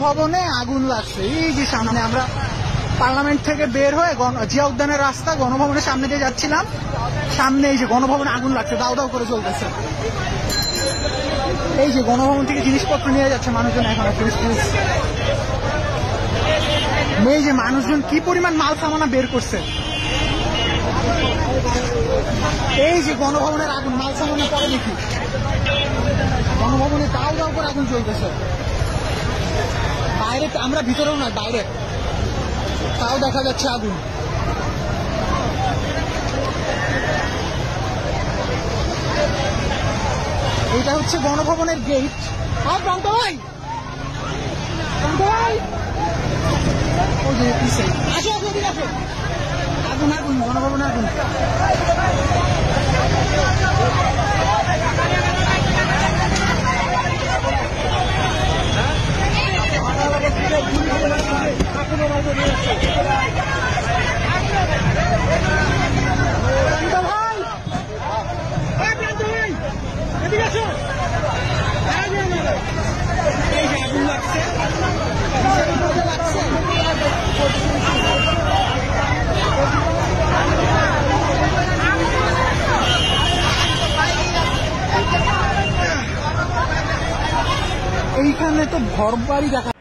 গণভবনে আগুন লাগছে। এই যে সামনে আমরা পার্লামেন্ট থেকে বের হয়ে জিয়া উদ্যানের রাস্তা গণভবনের সামনে দিয়ে যাচ্ছিলাম, সামনে এই যে গণভবনে আগুন লাগছে, দাও দাও করে চলতেছে। এই যে গণভবন থেকে জিনিসপত্র নিয়ে যাচ্ছে মানুষজন এখন। এই যে মানুষজন কি পরিমাণ মাল সামানা বের করছে। এই যে গণভবনের আগুন, মাল সামানা পরে দেখি গণভবনে দাও দাও করে আগুন চলতেছে। বাইরে আমরা ভিতরেও নয়, বাইরে তাও দেখা যাচ্ছে আগুন। এটা হচ্ছে গণভবনের গেট। আর প্রান্ত ভাই, প্রান্ত ভাই, ওই যে পিছে আসো আসো এদিকে আসো। আগুন আগুন, গণভবনে আগুন। এইখানে তো ঘর বাড়ি দেখা